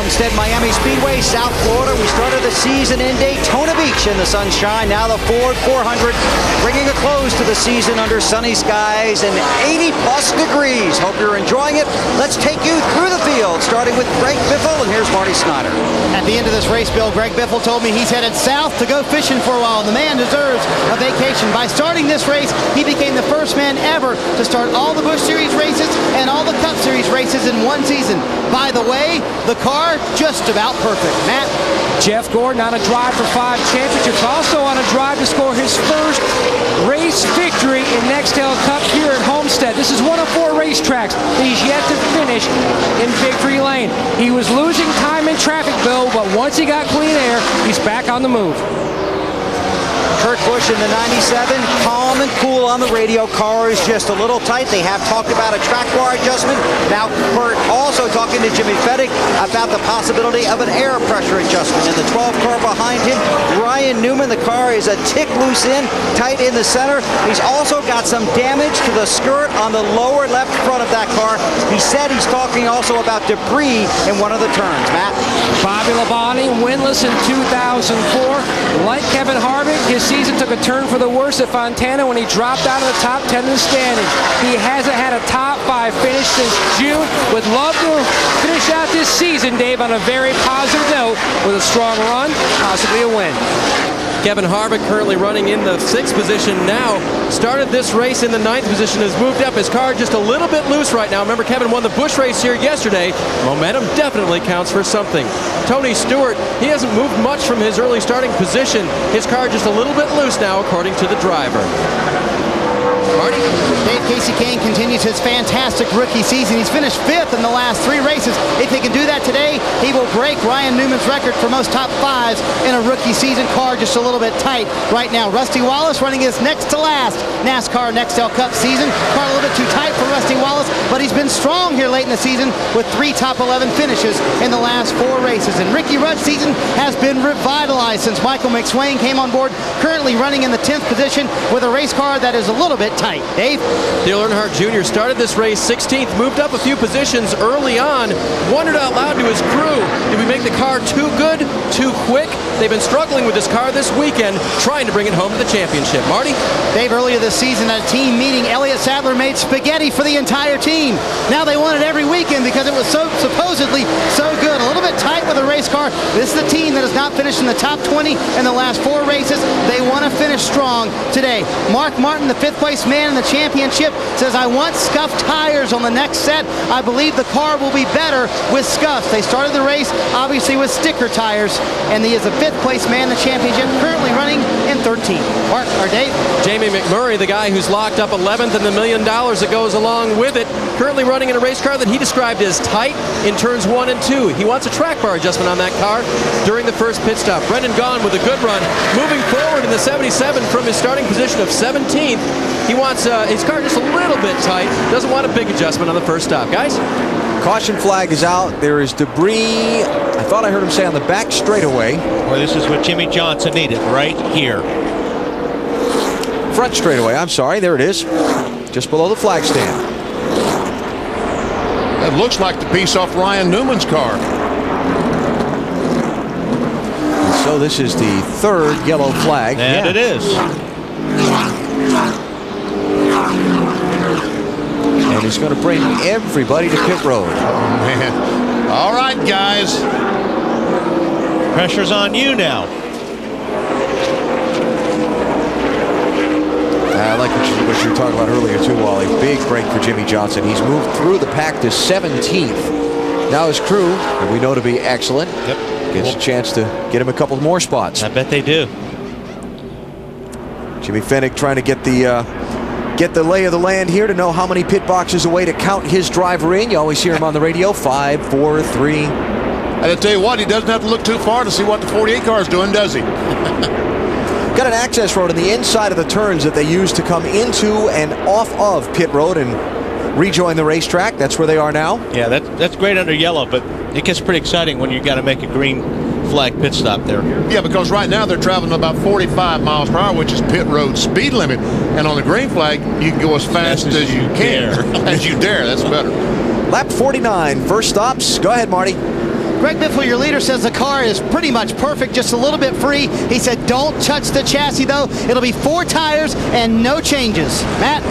Homestead-Miami Speedway, South Florida. We started the season in Daytona Beach in the sunshine. Now the Ford 400 bringing a close to the season under sunny skies and 80-plus degrees. Hope you're enjoying it. Let's take you through the field, starting with Greg Biffle, and here's Marty Snyder. At the end of this race, Bill, Greg Biffle told me he's headed south to go fishing for a while. The man deserves a vacation. By starting this race, he became the first man ever to start all the Busch Series races and all the Cup Series races in one season. By the way, the car just about perfect. Matt? Jeff Gordon on a drive for 5 championships, also on a drive to score his first race victory in Nextel Cup here at Homestead. This is one of 4 racetracks that he's yet to finish in victory lane. He was losing time in traffic, Bill, but once he got clean air, he's back on the move. Kurt Busch in the 97, calm and cool on the radio. Car is just a little tight. They have talked about a track bar adjustment. Now Kurt also talking to Jimmy Fettig about the possibility of an air pressure adjustment. In the 12 car behind him, Ryan Newman, the car is a tick loose in, tight in the center. He's also got some damage to the skirt on the lower left front of that car. He said he's talking also about debris in one of the turns. Matt? Bobby Labonte, winless in 2004. Like Kevin Harvick, his season took a turn for the worse at Fontana when he dropped out of the top 10 in the standings. He hasn't had a top 5 finish since June. Would love to finish out this season, Dave, on a very positive note with a strong run, possibly a win. Kevin Harvick currently running in the 6th position now. Started this race in the 9th position, has moved up. His car just a little bit loose right now. Remember, Kevin won the Busch race here yesterday. Momentum definitely counts for something. Tony Stewart, he hasn't moved much from his early starting position. His car just a little bit loose now, according to the driver. Marty? Dave, Casey Kane continues his fantastic rookie season. He's finished 5th in the last 3 races. If he can do that today, he will break Ryan Newman's record for most top 5s in a rookie season. Car just a little bit tight right now. Rusty Wallace running his next to last NASCAR Nextel Cup season. Car a little bit too tight for Rusty Wallace, but he's been strong here late in the season with 3 top 11 finishes in the last 4 races. And Ricky Rudd's season has been revitalized since Michael McSwain came on board, currently running in the 10th position with a race car that is a little bit tight. Dave? Dale Earnhardt Jr. started this race 16th, moved up a few positions early on, wondered out loud to his crew, did we make the car too good, too quick? They've been struggling with this car this weekend, trying to bring it home to the championship. Marty? Dave, earlier this season at a team meeting, Elliott Sadler made spaghetti for the entire team. Now they want it every weekend because it was so supposedly so good. A little bit tight with a race car. This is a team that has not finished in the top 20 in the last 4 races. They want to finish strong today. Mark Martin, the 5th place man in the championship, says, I want scuffed tires on the next set. I believe the car will be better with scuffs. They started the race obviously with sticker tires, and he is a 5th place man in the championship, currently running in 13th. Mark, or Dave? Jamie McMurray, the guy who's locked up 11th and the $1 million that goes along with it, currently running in a race car that he described as tight in turns 1 and 2. He wants a track bar adjustment on that car during the first pit stop. Brendan Gaughan with a good run, moving forward in the 77 from his starting position of 17th. He wants his car just a little bit tight, doesn't want a big adjustment on the first stop. Guys? Caution flag is out. There is debris, I thought I heard him say, on the back straightaway. Well, this is what Jimmy Johnson needed right here. Front straightaway, I'm sorry, there it is. Just below the flag stand. That looks like the piece off Ryan Newman's car. And so this is the 3rd yellow flag. And it is. And he's going to bring everybody to pit road. Oh, man. All right, guys. Pressure's on you now. I like what you were talking about earlier too, Wally. Big break for Jimmy Johnson. He's moved through the pack to 17th. Now his crew, and we know to be excellent, gets a chance to get him a couple more spots. I bet they do. Jimmy Fennick trying to get the lay of the land here to know how many pit boxes away to count his driver in. You always hear him on the radio, 5, 4, 3. And I tell you what, he doesn't have to look too far to see what the 48 car is doing, does he? Got an access road on the inside of the turns that they use to come into and off of pit road and rejoin the racetrack. That's where they are now. Yeah, that's great under yellow, but it gets pretty exciting when you got to make a green flag pit stop there. Yeah, because right now they're traveling about 45 miles per hour, which is pit road speed limit. And on the green flag, you can go as fast as you can. As you dare, that's better. Lap 49, first stops. Go ahead, Marty. Greg Biffle, your leader, says the car is pretty much perfect, just a little bit free. He said don't touch the chassis, though. It'll be 4 tires and no changes. Matt?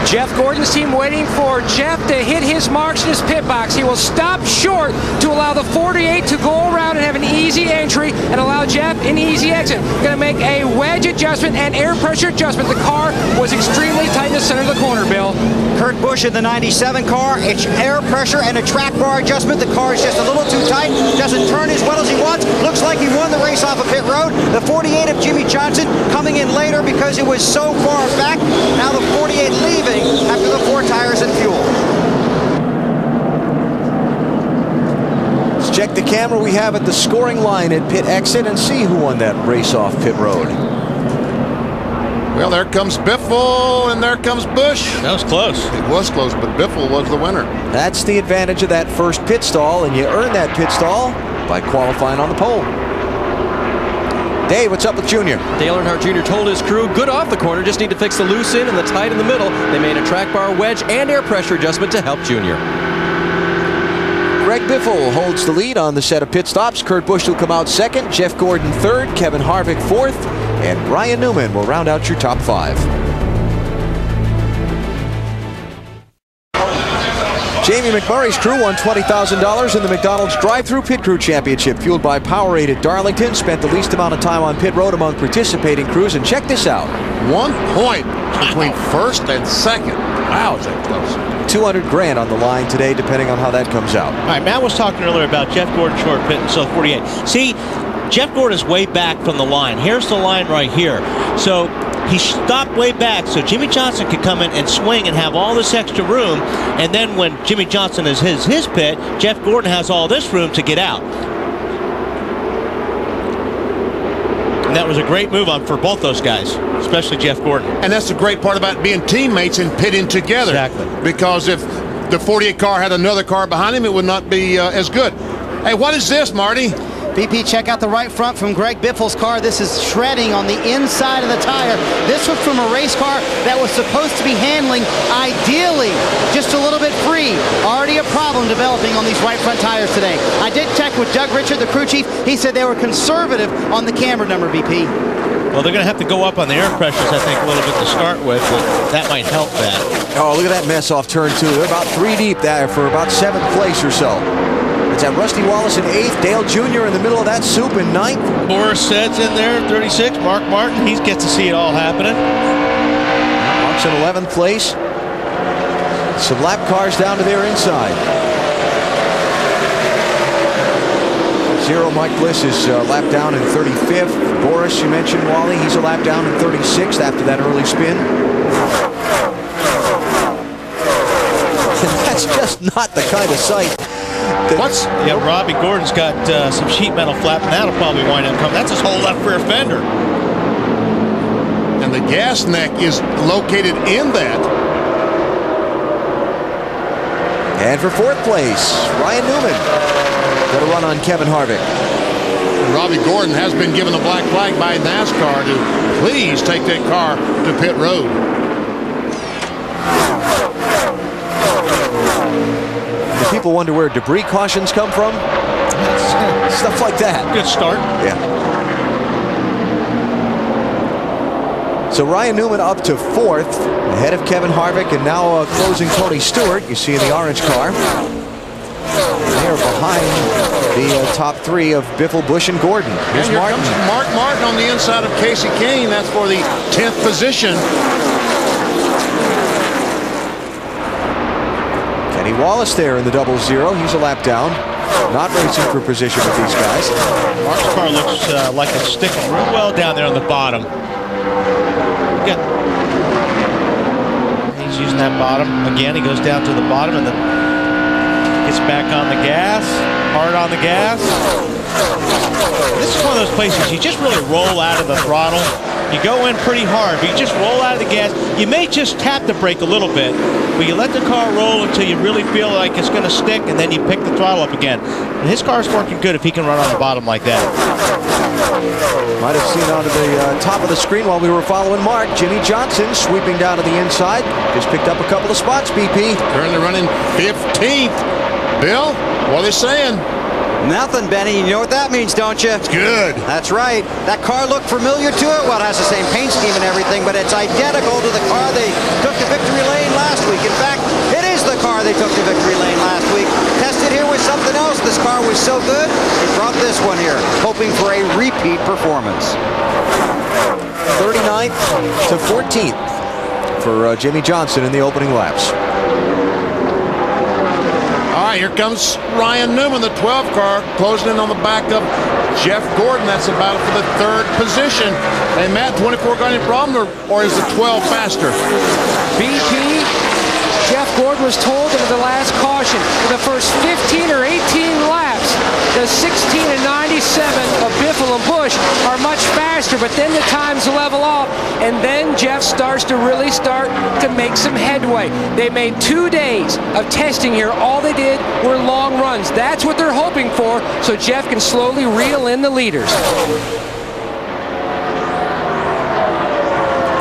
Jeff Gordon's team waiting for Jeff to hit his marks in his pit box. He will stop short to allow the 48 to go around and have an easy entry and allow Jeff an easy exit. Going to make a wedge adjustment and air pressure adjustment. The car was extremely tight in the center of the corner, Bill. Kurt Busch in the 97 car. It's air pressure and a track bar adjustment. The car is just a little too tight. Doesn't turn as well as he wants. Looks like he won the race off of pit road. The 48 of Jimmy Johnson coming in later because it was so far back. Now the 48 leaving after the 4 tires and fuel. Let's check the camera we have at the scoring line at pit exit and see who won that race off pit road. Well, there comes Biffle, and there comes Busch. That was close. It was close, but Biffle was the winner. That's the advantage of that first pit stall, and you earn that pit stall by qualifying on the pole. Dave, what's up with Junior? Dale Earnhardt Jr. told his crew, good off the corner, just need to fix the loose end and the tight in the middle. They made a track bar wedge and air pressure adjustment to help Junior. Greg Biffle holds the lead on the set of pit stops. Kurt Busch will come out second, Jeff Gordon third, Kevin Harvick fourth, and Ryan Newman will round out your top 5. Jamie McMurray's crew won $20,000 in the McDonald's Drive-Thru Pit Crew Championship, fueled by Powerade at Darlington. Spent the least amount of time on pit road among participating crews, and check this out. 1 point between first and second. Wow, is that close? $200 grand on the line today, depending on how that comes out. All right, Matt was talking earlier about Jeff Gordon short pit and so 48. See, Jeff Gordon is way back from the line. Here's the line right here. So he stopped way back so Jimmy Johnson could come in and swing and have all this extra room. And then when Jimmy Johnson is his pit, Jeff Gordon has all this room to get out. And that was a great move on for both those guys, especially Jeff Gordon. And that's the great part about being teammates and pitting together. Exactly. Because if the 48 car had another car behind him, it would not be as good. Hey, what is this, Marty? BP, check out the right front from Greg Biffle's car. This is shredding on the inside of the tire. This was from a race car that was supposed to be handling, ideally, just a little bit free. Already a problem developing on these right front tires today. I did check with Doug Richard, the crew chief. He said they were conservative on the camber number, BP. Well, they're going to have to go up on the air pressures, I think, a little bit to start with, but that might help that. Oh, look at that mess off turn 2. They're about 3 deep there for about 7th place or so. It's at Rusty Wallace in 8th, Dale Jr. in the middle of that soup in 9th. Boris Sed's in there, 36. Mark Martin, he gets to see it all happening. Mark's in 11th place. Some lap cars down to their inside. Zero Mike Bliss is a lap down in 35th. Boris, you mentioned, Wally, he's a lap down in 36th after that early spin. And that's just not the kind of sight. Yeah, Robbie Gordon's got some sheet metal flap, and that'll probably wind up coming. That's his whole left rear fender. And the gas neck is located in that. And for 4th place, Ryan Newman. Got a run on Kevin Harvick. And Robbie Gordon has been given a black flag by NASCAR to please take that car to pit road. People wonder where debris cautions come from. Stuff like that. Good start. Yeah. So Ryan Newman up to 4th, ahead of Kevin Harvick, and now closing Tony Stewart. You see in the orange car. They're behind the top 3 of Biffle, Busch, and Gordon. Here's Here Martin. comes Mark Martin on the inside of Casey Kane. That's for the 10th position. Kenny Wallace there in the 00. He's a lap down. Not racing for position with these guys. Mark's car looks like it's sticking real well down there on the bottom. Yeah. He's using that bottom. Again, he goes down to the bottom and then gets back on the gas. Hard on the gas. This is one of those places you just really roll out of the throttle. You go in pretty hard, but you just roll out of the gas. You may just tap the brake a little bit, but you let the car roll until you really feel like it's going to stick, and then you pick the throttle up again. And his car's working good if he can run on the bottom like that. Might have seen onto the top of the screen while we were following Mark. Jimmy Johnson sweeping down to the inside. Just picked up a couple of spots, BP. Currently running 15th. Bill, what are they saying? Nothing, Benny. You know what that means, don't you? It's good. That's right. That car looked familiar to it. Well, it has the same paint scheme and everything, but it's identical to the car they took to victory lane last week. In fact, it is the car they took to victory lane last week. Tested here with something else. This car was so good, they brought this one here, hoping for a repeat performance. 39th to 14th for Jimmy Johnson in the opening laps. All right, here comes Ryan Newman, the 12 car, closing in on the back of Jeff Gordon. That's the battle for the third position. Hey, Matt, 24 got any problem, or is the 12 faster? BP, Jeff Gordon was told in the last caution, in the first 15 or 18 laps, the 16 and 97 of Biffle and Busch are much faster, but then the times level off, and then Jeff starts to really make some headway. They made 2 days of testing here. All they did were long runs. That's what they're hoping for, so Jeff can slowly reel in the leaders.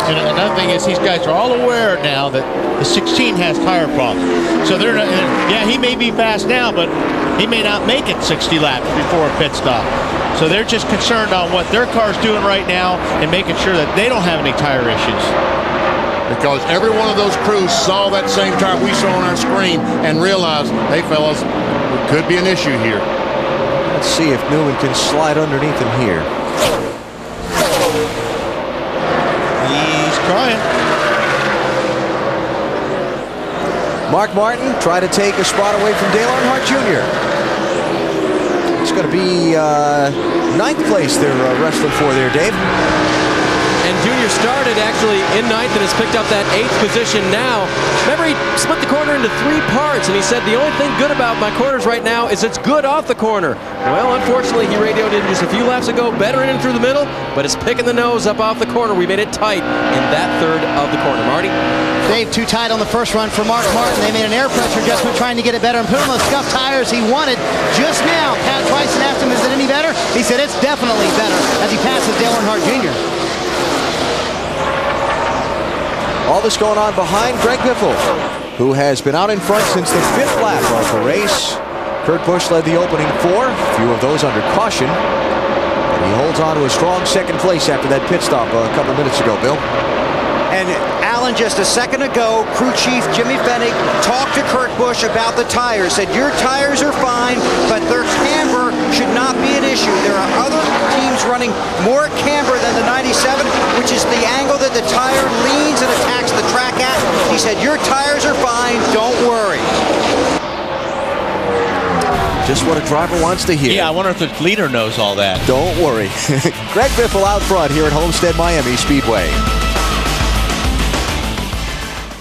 And another thing is these guys are all aware now that the 16 has tire problems. So they're not, yeah, he may be fast now, but he may not make it 60 laps before a pit stop. So they're just concerned on what their car's doing right now and making sure that they don't have any tire issues. Because every one of those crews saw that same tire we saw on our screen and realized, hey, fellas, it could be an issue here. Let's see if Newman can slide underneath him here. He's trying. Mark Martin tried to take a spot away from Dale Earnhardt Jr. It's going to be 9th place they're wrestling for there, Dave. And Junior started actually in 9th and has picked up that 8th position now. Remember, he split the corner into 3 parts, and he said the only thing good about my corners right now is it's good off the corner. Well, unfortunately, he radioed in just a few laps ago, better in and through the middle, but it's picking the nose up off the corner. We made it tight in that third of the corner. Marty? Dave, too tight on the first run for Mark Martin. They made an air pressure adjustment trying to get it better and put on those scuffed tires he wanted just now. Pat Bryson asked him, is it any better? He said it's definitely better as he passes Dale Earnhardt Jr. All this going on behind Greg Biffle, who has been out in front since the 5th lap of the race. Kurt Busch led the opening 4, a few of those under caution. And he holds on to a strong 2nd place after that pit stop a couple minutes ago, Bill. And Alan, just a second ago, crew chief Jimmy Fennig talked to Kurt Busch about the tires, said your tires are fine, but their camber should not be an issue. There are other teams running more camber than the 97, which is the angle that the tire leans and attacks the track at. He said, your tires are fine, don't worry. Just what a driver wants to hear. Yeah, I wonder if the leader knows all that. Don't worry. Greg Biffle out front here at Homestead-Miami Speedway.